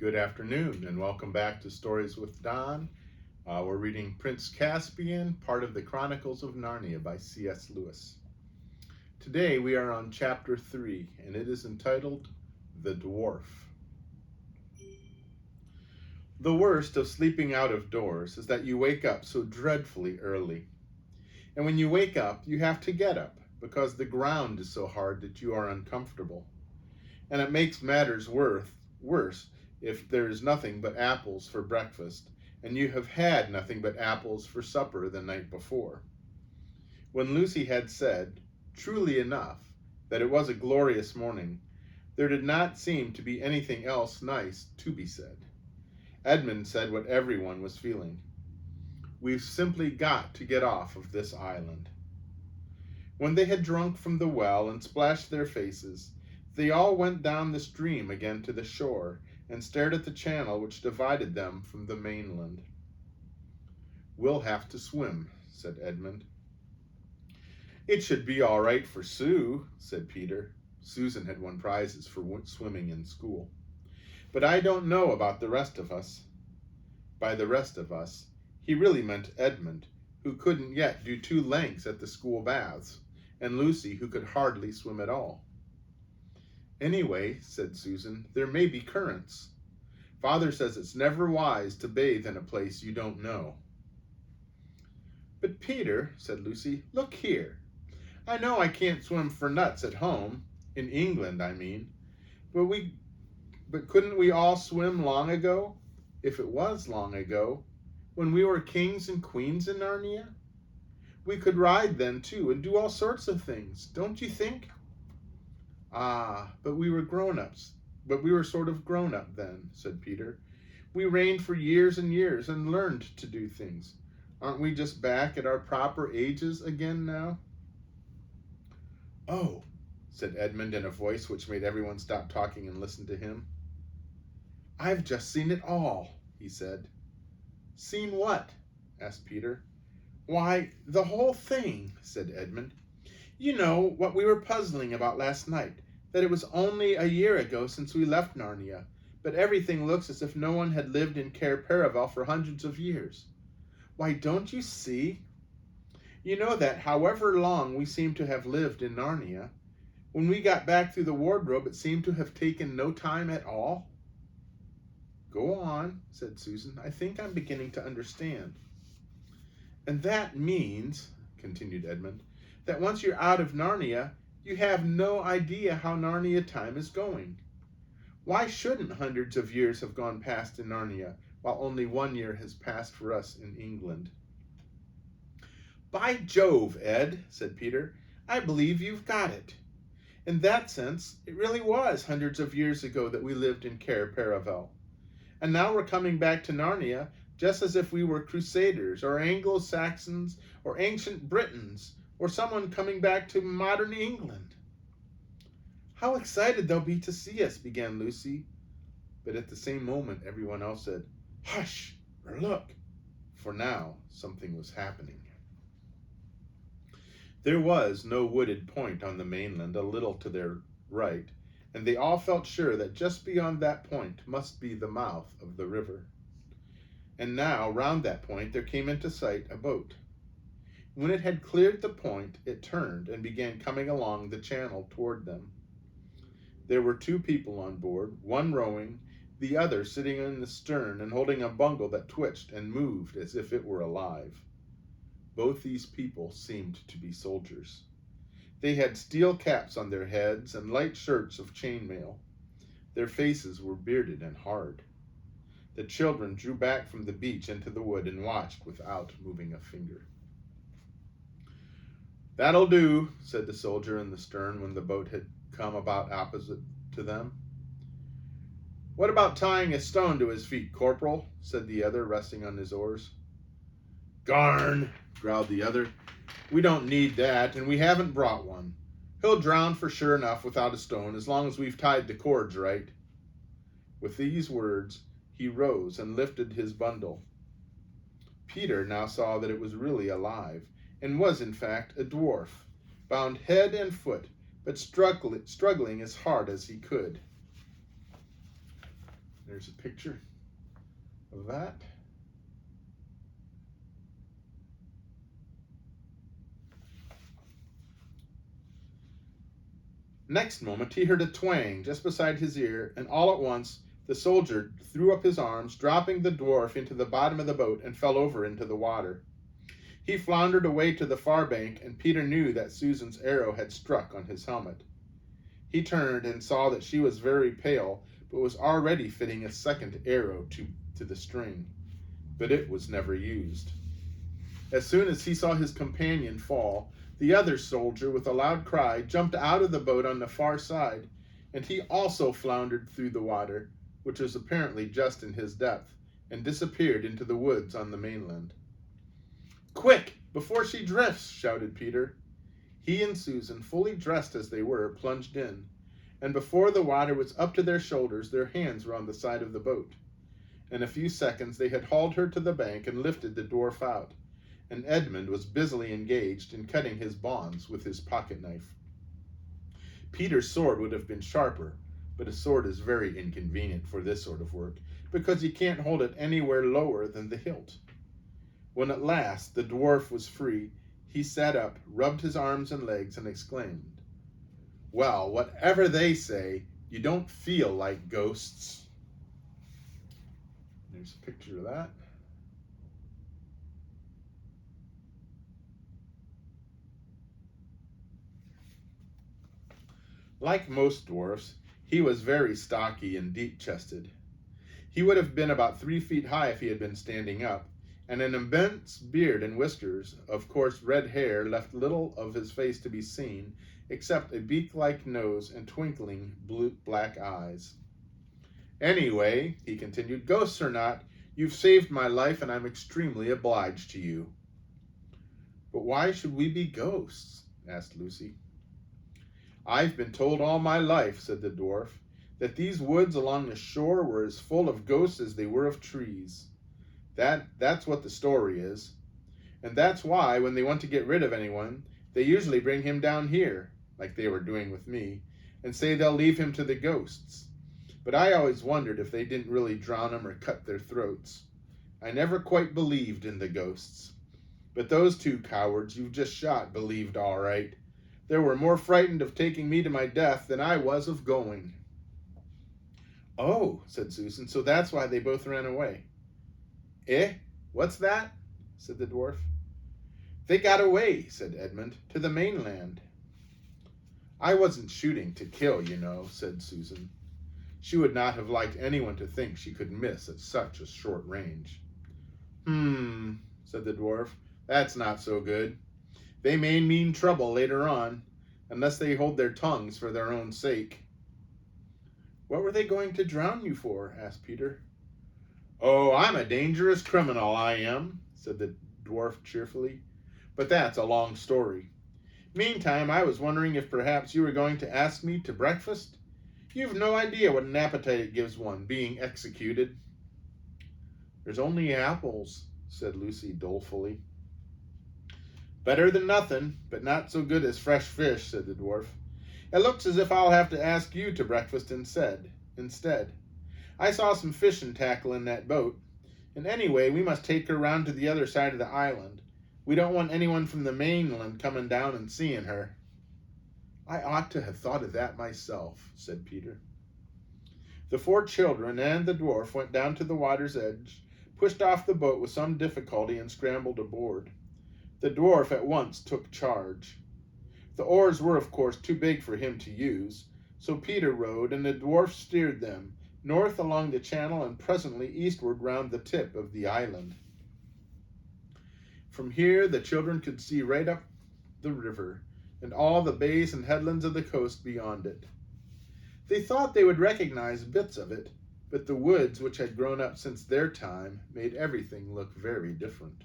Good afternoon, and welcome back to Stories with Don. We're reading Prince Caspian, part of the Chronicles of Narnia by C.S. Lewis. Today we are on chapter 3, and it is entitled The Dwarf. The worst of sleeping out of doors is that you wake up so dreadfully early. And when you wake up, you have to get up, because the ground is so hard that you are uncomfortable. And it makes matters worse if there is nothing but apples for breakfast, and you have had nothing but apples for supper the night before. When Lucy had said, truly enough, that it was a glorious morning, there did not seem to be anything else nice to be said. Edmund said what everyone was feeling. We've simply got to get off of this island. When they had drunk from the well and splashed their faces, they all went down the stream again to the shore and stared at the channel which divided them from the mainland. We'll have to swim, said Edmund. It should be all right for Sue, said Peter. Susan had won prizes for swimming in school. But I don't know about the rest of us. By the rest of us, he really meant Edmund, who couldn't yet do 2 lengths at the school baths, and Lucy, who could hardly swim at all. Anyway, said Susan, there may be currents. Father says it's never wise to bathe in a place you don't know. But Peter, said Lucy, look here. I know I can't swim for nuts at home, in England, I mean, but couldn't we all swim long ago, if it was long ago, when we were kings and queens in Narnia? We could ride then, too, and do all sorts of things, don't you think? Ah, but we were grown-ups. But we were sort of grown-up then, said Peter. We reigned for years and years and learned to do things. Aren't we just back at our proper ages again now? Oh, said Edmund in a voice which made everyone stop talking and listen to him. I've just seen it all, he said. Seen what? Asked Peter. Why, the whole thing, said Edmund. You know what we were puzzling about last night, that it was only a year ago since we left Narnia, but everything looks as if no one had lived in Cair Paravel for hundreds of years. Why, don't you see? You know that however long we seem to have lived in Narnia, when we got back through the wardrobe it seemed to have taken no time at all? Go on, said Susan. I think I'm beginning to understand. And that means, continued Edmund, that once you're out of Narnia, you have no idea how Narnia time is going. Why shouldn't hundreds of years have gone past in Narnia, while only 1 year has passed for us in England? By Jove, Ed, said Peter, I believe you've got it. In that sense, it really was hundreds of years ago that we lived in Cair Paravel. And now we're coming back to Narnia just as if we were Crusaders, or Anglo-Saxons, or ancient Britons, or someone coming back to modern England. How excited they'll be to see us, began Lucy. But at the same moment, everyone else said, hush, or look, for now something was happening. There was no wooded point on the mainland a little to their right, and they all felt sure that just beyond that point must be the mouth of the river. And now, round that point, there came into sight a boat. When it had cleared the point, it turned and began coming along the channel toward them. There were 2 people on board, one rowing, the other sitting in the stern and holding a bungle that twitched and moved as if it were alive. Both these people seemed to be soldiers. They had steel caps on their heads and light shirts of chainmail. Their faces were bearded and hard. The children drew back from the beach into the wood and watched without moving a finger. That'll do, said the soldier in the stern when the boat had come about opposite to them. What about tying a stone to his feet, Corporal? Said the other, resting on his oars. Garn, growled the other. We don't need that, and we haven't brought one. He'll drown for sure enough without a stone, as long as we've tied the cords right. With these words, he rose and lifted his bundle. Peter now saw that it was really alive, and was in fact a dwarf, bound head and foot, but struggling as hard as he could. There's a picture of that. Next moment he heard a twang just beside his ear, and all at once the soldier threw up his arms, dropping the dwarf into the bottom of the boat, and fell over into the water. He floundered away to the far bank, and Peter knew that Susan's arrow had struck on his helmet. He turned and saw that she was very pale, but was already fitting a second arrow to the string. But it was never used. As soon as he saw his companion fall, the other soldier, with a loud cry, jumped out of the boat on the far side, and he also floundered through the water, which was apparently just in his depth, and disappeared into the woods on the mainland. "Quick, before she drifts!" shouted Peter. He and Susan, fully dressed as they were, plunged in, and before the water was up to their shoulders, their hands were on the side of the boat. In a few seconds they had hauled her to the bank and lifted the dwarf out, and Edmund was busily engaged in cutting his bonds with his pocket knife. Peter's sword would have been sharper, but a sword is very inconvenient for this sort of work, because you can't hold it anywhere lower than the hilt. When at last the dwarf was free, he sat up, rubbed his arms and legs, and exclaimed, "Well, whatever they say, you don't feel like ghosts." There's a picture of that. Like most dwarfs, he was very stocky and deep-chested. He would have been about 3 feet high if he had been standing up, and an immense beard and whiskers, of coarse red hair, left little of his face to be seen, except a beak-like nose and twinkling black eyes. "Anyway," he continued, "ghosts or not, you've saved my life, and I'm extremely obliged to you." "But why should we be ghosts?" asked Lucy. "I've been told all my life," said the dwarf, "that these woods along the shore were as full of ghosts as they were of trees. That's what the story is. And that's why, when they want to get rid of anyone, they usually bring him down here, like they were doing with me, and say they'll leave him to the ghosts. But I always wondered if they didn't really drown him or cut their throats. I never quite believed in the ghosts. But those two cowards you've just shot believed all right. They were more frightened of taking me to my death than I was of going." "Oh," said Susan, "so that's why they both ran away." "Eh? What's that?" said the dwarf. "They got away," said Edmund, "to the mainland." "I wasn't shooting to kill, you know," said Susan. She would not have liked anyone to think she could miss at such a short range. Said the dwarf, "that's not so good. They may mean trouble later on, unless they hold their tongues for their own sake." "What were they going to drown you for?" asked Peter. "Oh, I'm a dangerous criminal, I am," said the dwarf cheerfully. "But that's a long story. Meantime, I was wondering if perhaps you were going to ask me to breakfast. You've no idea what an appetite it gives one, being executed." "There's only apples," said Lucy dolefully. "Better than nothing, but not so good as fresh fish," said the dwarf. "It looks as if I'll have to ask you to breakfast instead. I saw some fish and tackle in that boat, and anyway, we must take her round to the other side of the island. We don't want anyone from the mainland coming down and seeing her." "I ought to have thought of that myself," said Peter. The 4 children and the dwarf went down to the water's edge, pushed off the boat with some difficulty, and scrambled aboard. The dwarf at once took charge. The oars were, of course, too big for him to use, so Peter rowed, and the dwarf steered them, north along the channel and presently eastward round the tip of the island. From here the children could see right up the river, and all the bays and headlands of the coast beyond it. They thought they would recognize bits of it, but the woods, which had grown up since their time, made everything look very different.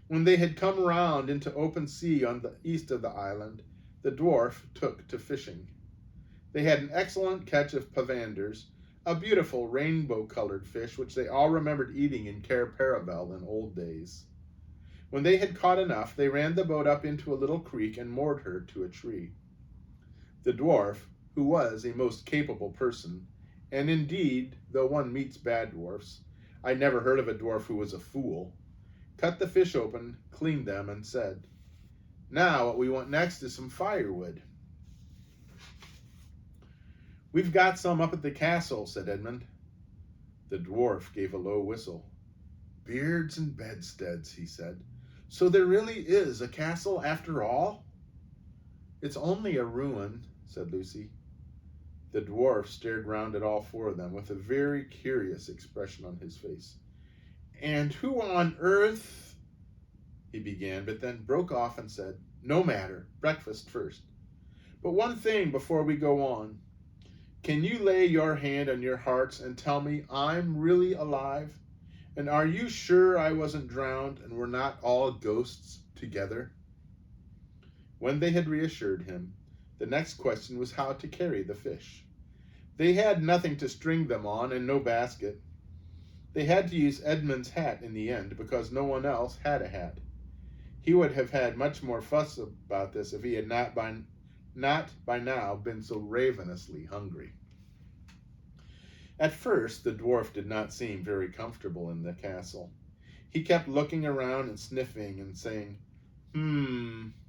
When they had come round into open sea on the east of the island, the dwarf took to fishing. They had an excellent catch of pavanders, a beautiful rainbow-colored fish which they all remembered eating in Cair Paravel in old days. When they had caught enough, they ran the boat up into a little creek and moored her to a tree. The dwarf, who was a most capable person, And indeed, though one meets bad dwarfs, I never heard of a dwarf who was a fool, cut the fish open, cleaned them, and said, "Now what we want next is some firewood." "We've got some up at the castle," said Edmund. The dwarf gave a low whistle. "Beards and bedsteads," he said. "So there really is a castle after all?" "It's only a ruin," said Lucy. The dwarf stared round at all four of them with a very curious expression on his face. "And who on earth—" he began, but then broke off and said, "No matter, breakfast first. But one thing before we go on. Can you lay your hand on your hearts and tell me I'm really alive? And are you sure I wasn't drowned and we're not all ghosts together?" When they had reassured him, the next question was how to carry the fish. They had nothing to string them on and no basket. They had to use Edmund's hat in the end because no one else had a hat. He would have had much more fuss about this if he had not by now been so ravenously hungry. At first, the dwarf did not seem very comfortable in the castle. He kept looking around and sniffing and saying,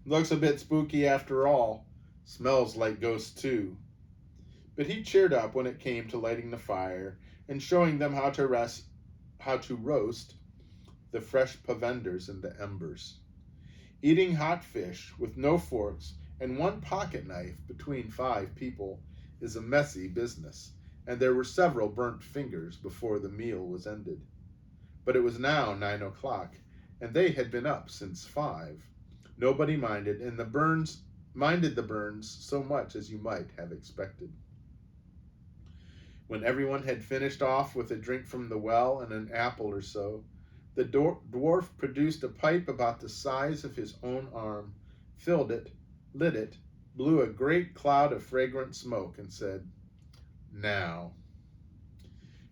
"Looks a bit spooky after all. Smells like ghosts too." But he cheered up when it came to lighting the fire and showing them how to roast the fresh provenders in the embers. Eating hot fish with no forks and one pocket knife between 5 people is a messy business, and there were several burnt fingers before the meal was ended. But it was now 9 o'clock, and they had been up since 5. Nobody minded the burns so much as you might have expected. When everyone had finished off with a drink from the well and an apple or so, the dwarf produced a pipe about the size of his own arm, filled it, lit it, blew a great cloud of fragrant smoke, and said, "Now."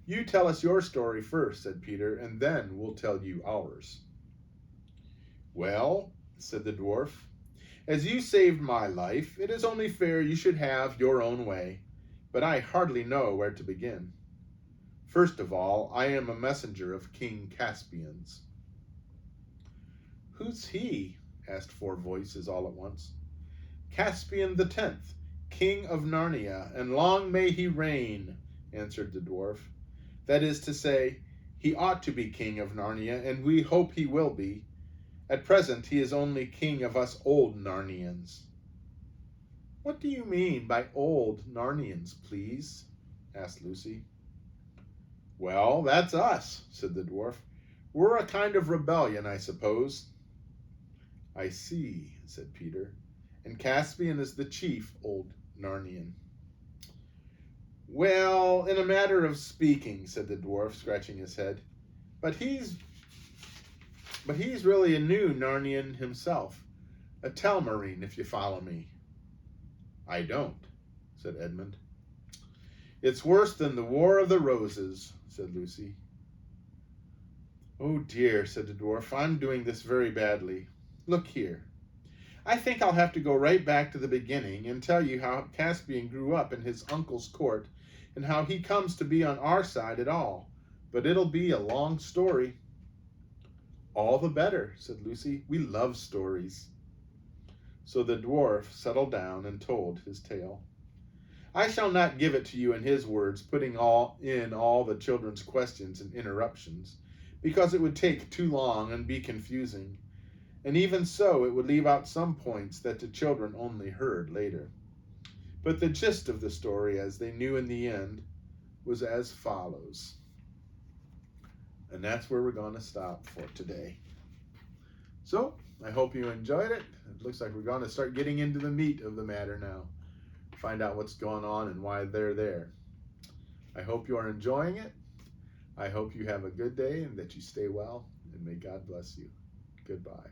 "You tell us your story first," said Peter, "and then we'll tell you ours." "Well," said the dwarf, "as you saved my life, it is only fair you should have your own way, but I hardly know where to begin. First of all, I am a messenger of King Caspian's." "Who's he?" asked 4 voices all at once. "Caspian the 10th, King of Narnia, and long may he reign," answered the dwarf. "That is to say, he ought to be King of Narnia, and we hope he will be. At present, he is only king of us old Narnians." "What do you mean by old Narnians, please?" asked Lucy. "Well, that's us," said the dwarf. "We're a kind of rebellion, I suppose." "I see," said Peter. "And Caspian is the chief old Narnian." "Well, in a manner of speaking," said the dwarf, scratching his head. But he's really a new Narnian himself, a Telmarine, if you follow me." "I don't," said Edmund. "It's worse than the War of the Roses," said Lucy. "Oh dear," said the dwarf, "I'm doing this very badly. Look here. I think I'll have to go right back to the beginning and tell you how Caspian grew up in his uncle's court and how he comes to be on our side at all. But it'll be a long story." "All the better," said Lucy. "We love stories." So the dwarf settled down and told his tale. I shall not give it to you in his words, putting all the children's questions and interruptions, because it would take too long and be confusing, and even so it would leave out some points that the children only heard later. But the gist of the story, as they knew in the end, was as follows. And that's where we're going to stop for today. So, I hope you enjoyed it. It looks like we're going to start getting into the meat of the matter now. Find out what's going on and why they're there. I hope you are enjoying it. I hope you have a good day and that you stay well, and may God bless you. Goodbye.